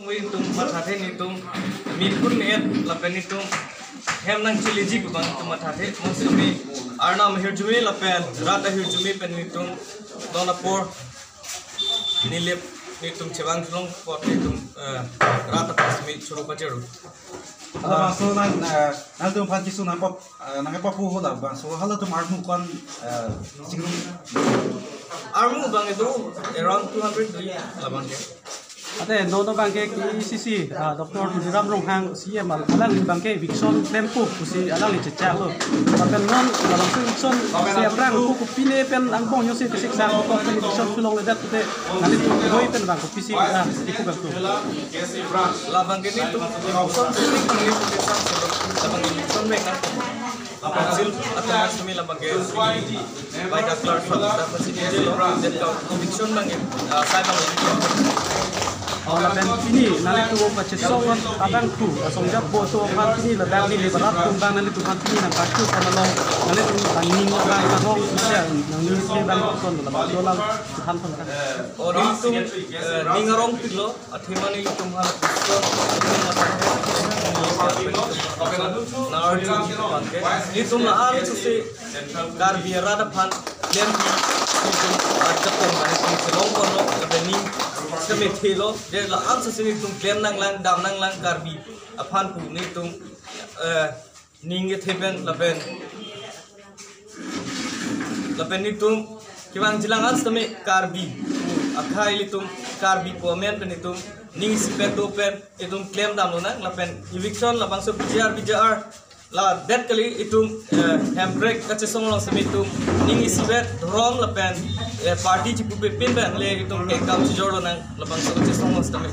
mui tum mathathe ni tum mipun net lapen ni tum hem nang chiliji ku bang tum mathathe mosumi arnam hirjumi lapen rata hirjumi pen ni tum donapur nilip ni tum chewang thlong pot ni tum rata pasmi churu pajeru bang so nang tum phan kisu nang pop pu ho da bang so hala tum armu kon singrum armu bang itu around 200 labang ke Ate no bangke KCC Dr. Hiram Ronghang CM alang ni bangke Vixon tempo kusi alang ni cecak lo. Tapi non alang tu Vixon siap rang ku pile pen angpong yosi kesik sang ko pen Vixon sulong ledat tu nanti tu doi pen bang ku pisi iku bang tu. Labang ke ni tu Vixon sini kami sang labang ke Vixon mereka. Hasil atau masih labang ke baik aklar dapat sini je lo. Jadi kalau Vixon bang saya bang laban ini nanti tu baca songan abang tu songjak boto kan ini laban ini berat tumbang nanti tu kan ini nak kacu kalau nanti tu tanding abang tahong bisa nang ini bang kon laban dolang tuhan pun kan oh itu ningarong pilo athiman ini tumhal itu mahal susi dar biara depan lem itu ada pemain selong kono lebening kami thelo dia la am sesini tum claim nang lang dam nang lang karbi aphan pu ni tum ninge theben laben ni tum kiwang jilang ans tame karbi akhai li tum karbi ko men pen tum ning sipe to pen itum claim dam lo nang laben eviction labang so bjr la bet kali itum handbrake kache songlong sami tum ning isibet drom lapen party chipu pe pin ban le itum ke kam joro nang labang so kache songlong sami